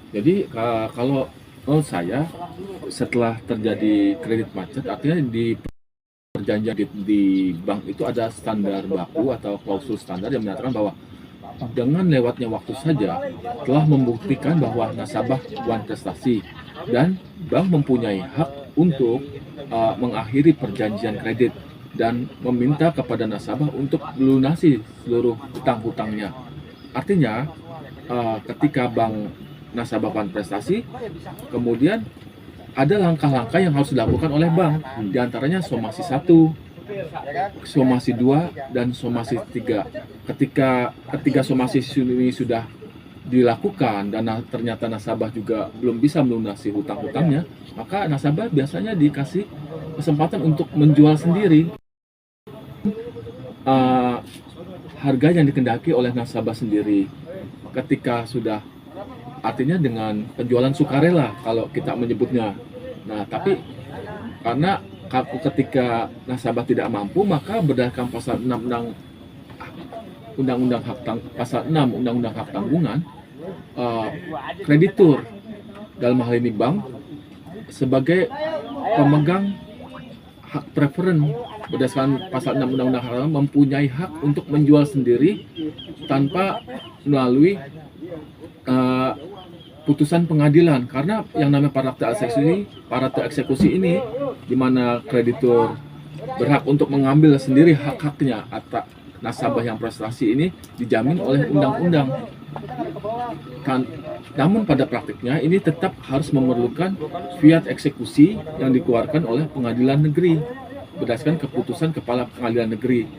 Jadi kalau menurut saya setelah terjadi kredit macet, artinya di perjanjian di bank itu ada standar baku atau klausul standar yang menyatakan bahwa dengan lewatnya waktu saja telah membuktikan bahwa nasabah bukan prestasi dan bank mempunyai hak untuk mengakhiri perjanjian kredit dan meminta kepada nasabah untuk melunasi seluruh hutang-hutangnya. Artinya ketika bank nasabah bukan prestasi, kemudian ada langkah-langkah yang harus dilakukan oleh bank, diantaranya somasi 1, somasi 2, dan somasi 3. Ketika ketiga somasi ini sudah dilakukan dan ternyata nasabah juga belum bisa melunasi hutang-hutangnya, maka nasabah biasanya dikasih kesempatan untuk menjual sendiri harga yang dikendaki oleh nasabah sendiri. Ketika sudah, artinya dengan penjualan sukarela kalau kita menyebutnya. Nah, tapi karena ketika nasabah tidak mampu, maka berdasarkan pasal 6 Undang-Undang pasal 6 Undang-Undang Hak Tanggungan, kreditur dalam hal ini bank sebagai pemegang hak preferen berdasarkan pasal 6 Undang-Undang Hak Tanggungan mempunyai hak untuk menjual sendiri tanpa melalui putusan pengadilan, karena yang namanya parate eksekusi ini di mana kreditur berhak untuk mengambil sendiri hak-haknya atas nasabah yang prestasi ini dijamin oleh undang-undang. Namun pada praktiknya ini tetap harus memerlukan fiat eksekusi yang dikeluarkan oleh pengadilan negeri berdasarkan keputusan kepala pengadilan negeri.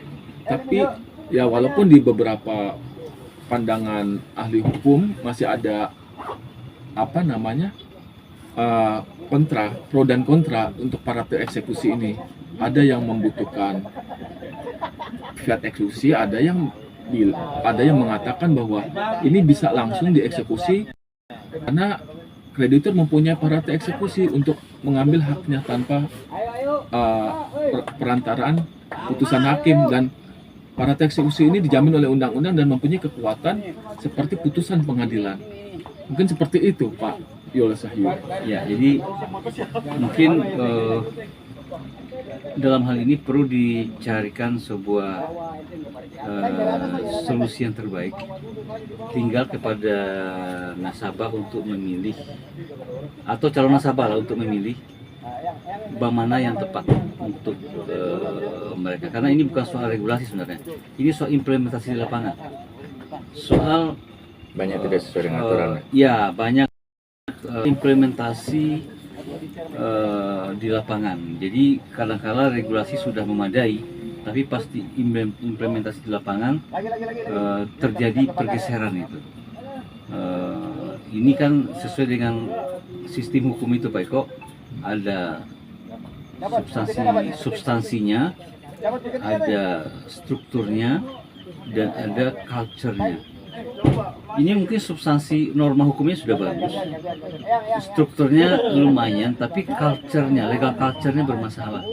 Tapi ya walaupun di beberapa pandangan ahli hukum masih ada kontra, pro dan kontra untuk parate eksekusi ini. Ada yang membutuhkan fiat eksekusi, ada yang mengatakan bahwa ini bisa langsung dieksekusi karena kreditur mempunyai parate eksekusi untuk mengambil haknya tanpa perantaraan putusan hakim, dan parate eksekusi ini dijamin oleh undang-undang dan mempunyai kekuatan seperti putusan pengadilan. Mungkin seperti itu, Pak Yoles Wahyu. Ya, jadi mungkin dalam hal ini perlu dicarikan sebuah solusi yang terbaik. Tinggal kepada nasabah untuk memilih, atau calon nasabah lah untuk memilih bank mana yang tepat untuk mereka. Karena ini bukan soal regulasi sebenarnya, ini soal implementasi di lapangan. Soal banyak tidak sesuai dengan aturan. Ya, banyak implementasi di lapangan. Jadi kadang-kala regulasi sudah memadai, tapi pasti implementasi di lapangan terjadi pergeseran itu. Ini kan sesuai dengan sistem hukum itu, Pak Eko. Ada substansinya, ada strukturnya, dan ada culture-nya. Ini mungkin substansi norma hukumnya sudah bagus, strukturnya lumayan, tapi culture-nya, legal culture-nya bermasalah.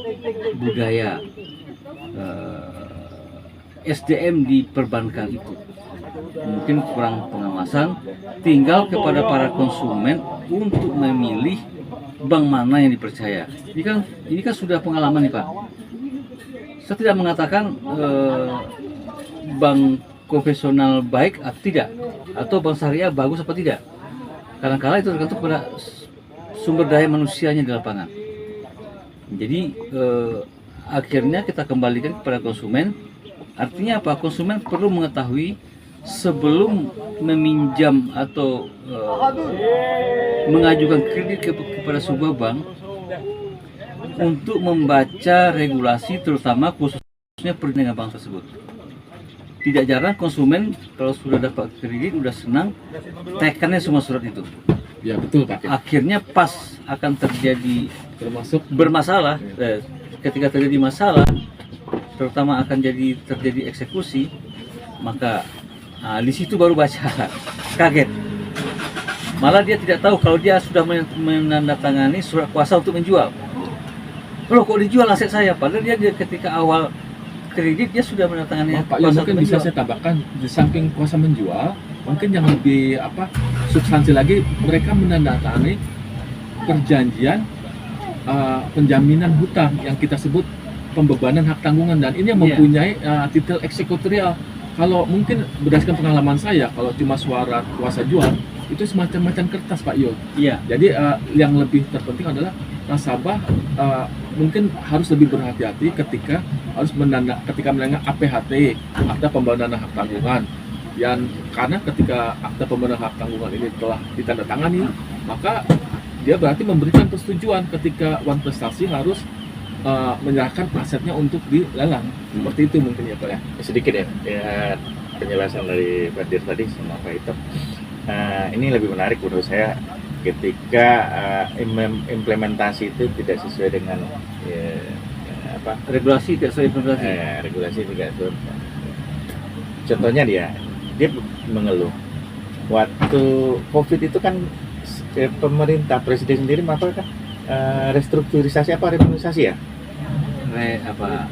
Budaya, SDM di perbankan itu mungkin kurang pengawasan. Tinggal kepada para konsumen untuk memilih bank mana yang dipercaya. Ini kan sudah pengalaman nih, Pak. Saya tidak mengatakan bank konvensional baik atau tidak, atau bank syariah bagus apa tidak. Kadang-kala itu tergantung pada sumber daya manusianya di lapangan. Jadi akhirnya kita kembalikan kepada konsumen. Artinya apa? Konsumen perlu mengetahui sebelum meminjam atau mengajukan kredit kepada sebuah bank untuk membaca regulasi, terutama khususnya perlindungan bank tersebut. Tidak jarang konsumen kalau sudah dapat kredit udah senang, tekannya semua surat itu. Ya betul, Pak. Akhirnya pas akan terjadi Termasuk bermasalah, ketika terjadi masalah, terutama akan terjadi eksekusi, maka di situ baru baca, kaget. Malah dia tidak tahu kalau dia sudah menandatangani surat kuasa untuk menjual. Loh, kok dijual aset saya? Padahal dia ketika awal kredit dia sudah menandatangani Pak, ya mungkin bisa saya tambahkan, di samping kuasa menjual, mungkin yang lebih substansi lagi, mereka menandatangani perjanjian penjaminan hutang yang kita sebut pembebanan hak tanggungan, dan ini yang mempunyai titel eksekutorial. Kalau mungkin berdasarkan pengalaman saya, kalau cuma suara kuasa jual itu semacam kertas, Pak Yo. Iya. Jadi yang lebih terpenting adalah nasabah mungkin harus lebih berhati-hati ketika menandatangani APHT, akta pembebanan hak tanggungan. Karena ketika akta pembebanan hak tanggungan ini telah ditandatangani, maka dia berarti memberikan persetujuan ketika One Prestasi harus menyerahkan asetnya untuk dilelang. Seperti itu mungkin ya Pak ya. Sedikit ya penjelasan dari Pak Dir tadi sama Pak Ito. Ini lebih menarik menurut saya ketika implementasi itu tidak sesuai dengan regulasi tidak sesuai implementasi. Regulasi tidak sesuai. Contohnya dia mengeluh waktu COVID itu kan pemerintah presiden sendiri melakukan restrukturisasi reformisasi ya.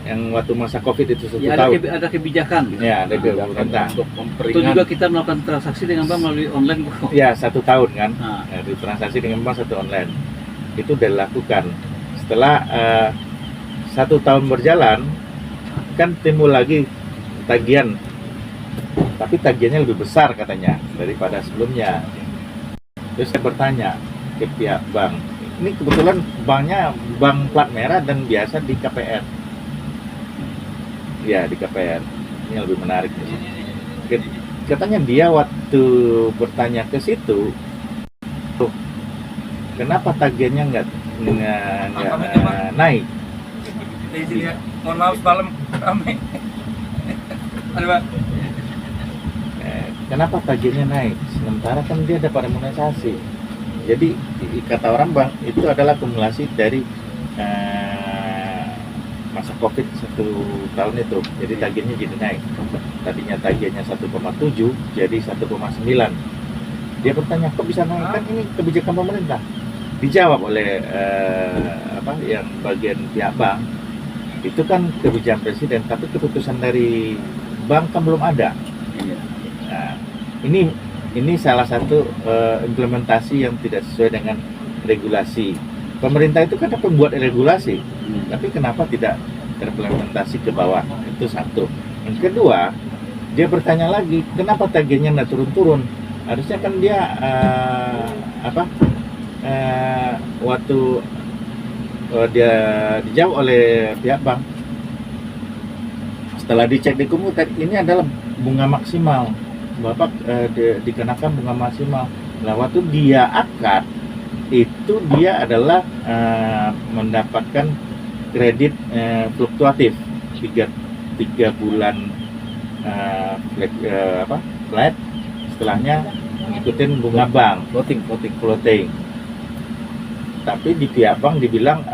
Yang waktu masa COVID itu 1 tahun. Ada kebijakan. Ya, ada kebijakan untuk Itu juga kita melakukan transaksi dengan bank melalui online. Ya, 1 tahun kan. Transaksi dengan bank 1 online. Itu sudah dilakukan. Setelah 1 tahun berjalan, kan timbul lagi tagihan. Tapi tagihannya lebih besar katanya daripada sebelumnya. Terus saya bertanya ke pihak bank. Ini kebetulan banknya bank plat merah dan biasa di KPR. Ya, di KPR. Ini lebih menarik. Katanya dia waktu bertanya ke situ, tuh, kenapa tagihannya nggak naik? Mohon maaf semalam ramai. Ada Pak. Kenapa tagihannya naik? Sementara kan dia ada remunerasi. Jadi kata orang bank itu adalah akumulasi dari masa COVID 1 tahun itu. Jadi tagihannya jadi naik. Tadinya tagihannya 1,7 jadi 1,9. Dia bertanya, kok bisa naik? Kan ini kebijakan pemerintah. Dijawab oleh yang bagian pihak bank, itu kan kebijakan presiden, tapi keputusan dari bank kan belum ada. Nah, ini salah satu implementasi yang tidak sesuai dengan regulasi. Pemerintah itu kan pembuat regulasi, tapi kenapa tidak terimplementasi ke bawah? Itu satu. Yang kedua, dia bertanya lagi, kenapa tagihannya nggak turun-turun? Harusnya kan dia waktu dia dijawab oleh pihak bank, setelah dicek di komputer, ini adalah bunga maksimal. Bapak dikenakan bunga maksimal. Nah, waktu dia akad itu dia adalah mendapatkan kredit fluktuatif 3 bulan flat, setelahnya ngikutin bunga bank floating. Tapi di pihak bank dibilang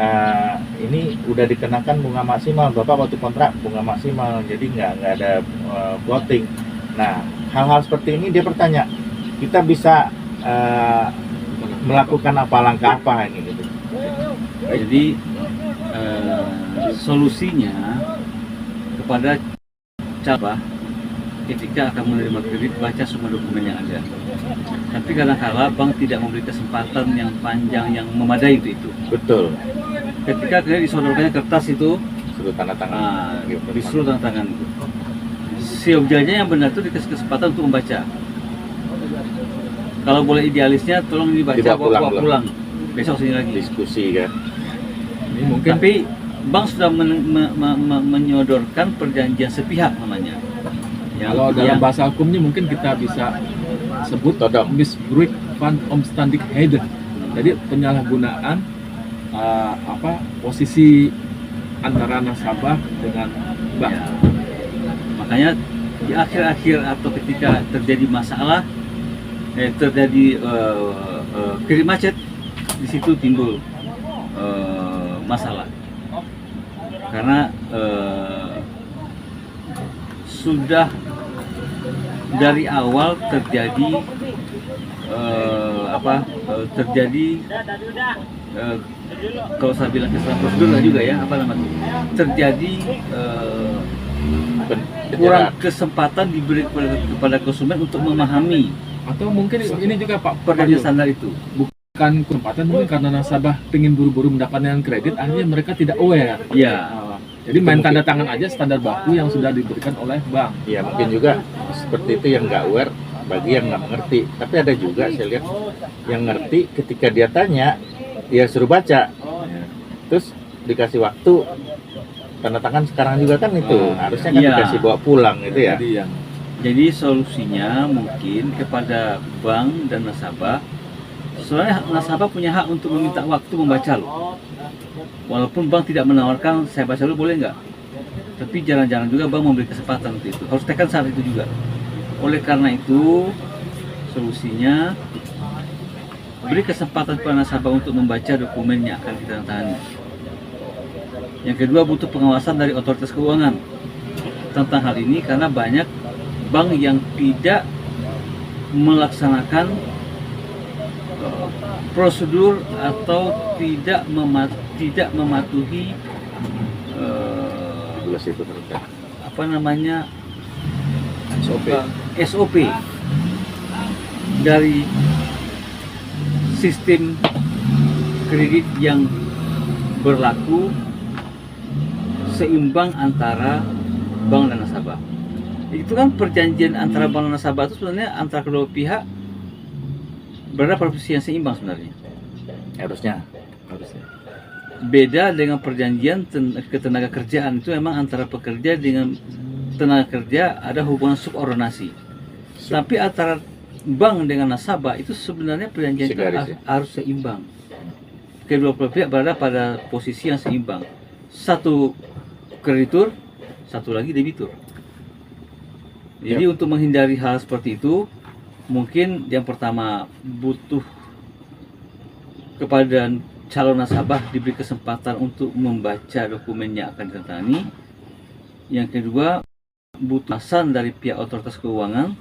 ini udah dikenakan bunga maksimal, Bapak waktu kontrak bunga maksimal, jadi nggak ada floating. Nah, hal-hal seperti ini dia bertanya, kita bisa melakukan langkah apa ini gitu. Jadi solusinya kepada cabah ketika akan menerima kredit, baca semua dokumen yang ada. Tapi kadang-kala bank tidak memberi kesempatan yang panjang yang memadai untuk itu. Betul. Ketika kemudian disodorkannya kertas itu, Suruh tanda tangan. disuruh tanda tangan itu. Seyogyanya yang benar itu dikasih kesempatan untuk membaca. Kalau boleh idealisnya, tolong dibaca, bawa pulang. Besok sini lagi. Diskusi kan. Ini mungkin Tapi bank sudah menyodorkan perjanjian sepihak namanya. kalau dalam bahasa hukumnya mungkin kita bisa sebut misbruik van omstandigheden. Jadi penyalahgunaan posisi antara nasabah dengan bank. Ya. Makanya di akhir-akhir atau ketika terjadi masalah, terjadi kredit macet, di situ timbul masalah. Karena sudah dari awal terjadi kalau saya bilang kesalahan prosedur juga ya, terjadi kurang kesempatan diberi kepada konsumen untuk memahami Atau mungkin ini juga Pak perjanjian Fadil, standar itu. bukan kesempatan, mungkin karena nasabah ingin buru-buru mendapatkan kredit, akhirnya mereka tidak aware. Ya, Jadi main tanda tangan aja standar baku yang sudah diberikan oleh bank. Ya mungkin juga seperti itu yang nggak aware bagi yang nggak mengerti. Tapi ada juga saya lihat yang ngerti ketika dia tanya, dia suruh baca, terus dikasih waktu tanda tangan sekarang juga kan itu harusnya kan Iya. dikasih bawa pulang gitu ya. Jadi yang jadi solusinya mungkin kepada bank dan nasabah. Soalnya nasabah punya hak untuk meminta waktu membaca loh. Walaupun bank tidak menawarkan saya baca dulu boleh nggak? Tapi jarang-jarang juga bank memberi kesempatan untuk itu. Harus tekan saat itu juga. Oleh karena itu solusinya beri kesempatan kepada nasabah untuk membaca dokumen yang akan ditandatangani. Yang kedua butuh pengawasan dari otoritas keuangan tentang hal ini karena banyak bank yang tidak melaksanakan prosedur atau tidak mematuhi Regulasi itu terkait. apa namanya SOP. SOP dari sistem kredit yang berlaku seimbang antara bank dan nasabah. Itu kan perjanjian antara bank dan nasabah itu sebenarnya antara kedua pihak berada pada posisi yang seimbang sebenarnya. Harusnya. Beda dengan perjanjian ketenaga kerjaan, itu memang antara pekerja dengan tenaga kerja ada hubungan subordinasi. Tapi antara bank dengan nasabah itu sebenarnya perjanjian itu Segaris, ya? harus seimbang. Kedua belah pihak berada pada posisi yang seimbang. Satu kreditur, satu lagi debitur. Jadi untuk menghindari hal seperti itu, mungkin yang pertama butuh kepada calon nasabah diberi kesempatan untuk membaca dokumen yang akan ditandatangani. Yang kedua, butuh alasan dari pihak otoritas keuangan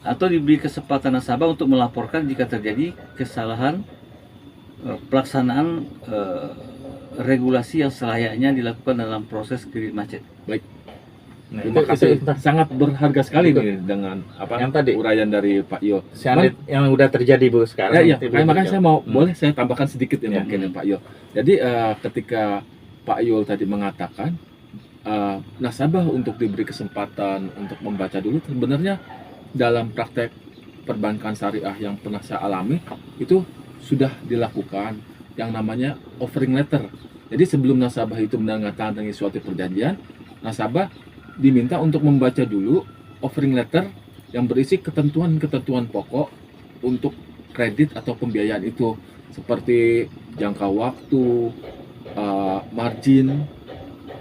atau diberi kesempatan nasabah untuk melaporkan jika terjadi kesalahan pelaksanaan regulasi yang selayaknya dilakukan dalam proses kredit macet. Nah, Terima kasih, sangat berharga sekali Itu. nih dengan apa Yang tadi. uraian dari Pak Yo. Seandainya yang udah terjadi Bu sekarang. Ya, nanti belum makanya saya terjawab. mau boleh saya tambahkan sedikit ya, Ya. mungkin ya Pak Yo. Jadi ketika Pak Yul tadi mengatakan nasabah untuk diberi kesempatan untuk membaca dulu, sebenarnya dalam praktek perbankan syariah yang pernah saya alami itu sudah dilakukan yang namanya offering letter. Jadi sebelum nasabah itu menandatangani suatu perjanjian, nasabah diminta untuk membaca dulu offering letter yang berisi ketentuan-ketentuan pokok untuk kredit atau pembiayaan itu, seperti jangka waktu, margin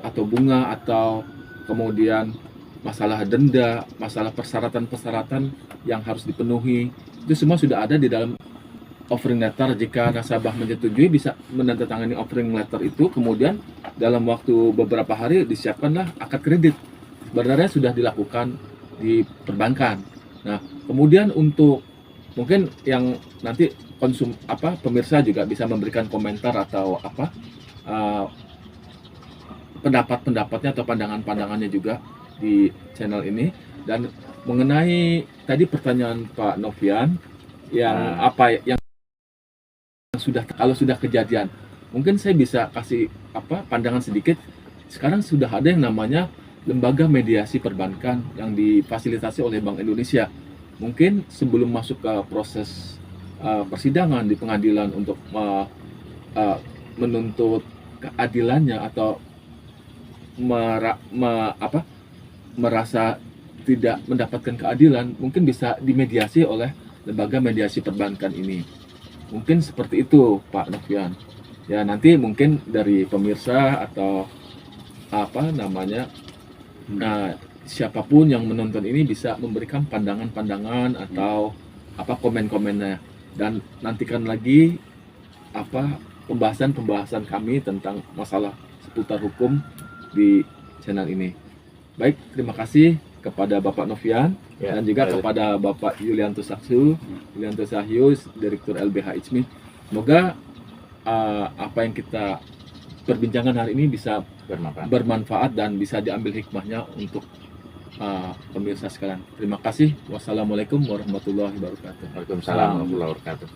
atau bunga, atau kemudian masalah denda, masalah persyaratan-persyaratan yang harus dipenuhi. Itu semua sudah ada di dalam offering letter. Jika nasabah menyetujui, bisa menandatangani offering letter itu, kemudian dalam waktu beberapa hari disiapkanlah akad kredit. Sebenarnya sudah dilakukan di perbankan. Nah, kemudian untuk mungkin yang nanti pemirsa juga bisa memberikan komentar atau pendapat-pendapatnya atau pandangan-pandangannya juga di channel ini. Dan mengenai tadi pertanyaan Pak Novian yang yang sudah, kalau sudah kejadian, mungkin saya bisa kasih pandangan sedikit. Sekarang sudah ada yang namanya lembaga mediasi perbankan yang difasilitasi oleh Bank Indonesia. Mungkin sebelum masuk ke proses persidangan di pengadilan untuk menuntut keadilannya atau merasa tidak mendapatkan keadilan, mungkin bisa dimediasi oleh lembaga mediasi perbankan ini. Mungkin seperti itu Pak Novian. Ya, nanti mungkin dari pemirsa atau siapapun yang menonton ini bisa memberikan pandangan-pandangan atau komen-komennya, dan nantikan lagi pembahasan kami tentang masalah seputar hukum di channel ini. Baik, terima kasih kepada Bapak Novian dan juga kepada Bapak Yulianto Sahyu, Direktur LBH ICMI. Semoga apa yang kita perbincangan hari ini bisa Bermanfaat. bermanfaat dan bisa diambil hikmahnya untuk pemirsa sekalian. Terima kasih. Wassalamualaikum warahmatullahi wabarakatuh. Waalaikumsalam warahmatullahi wabarakatuh.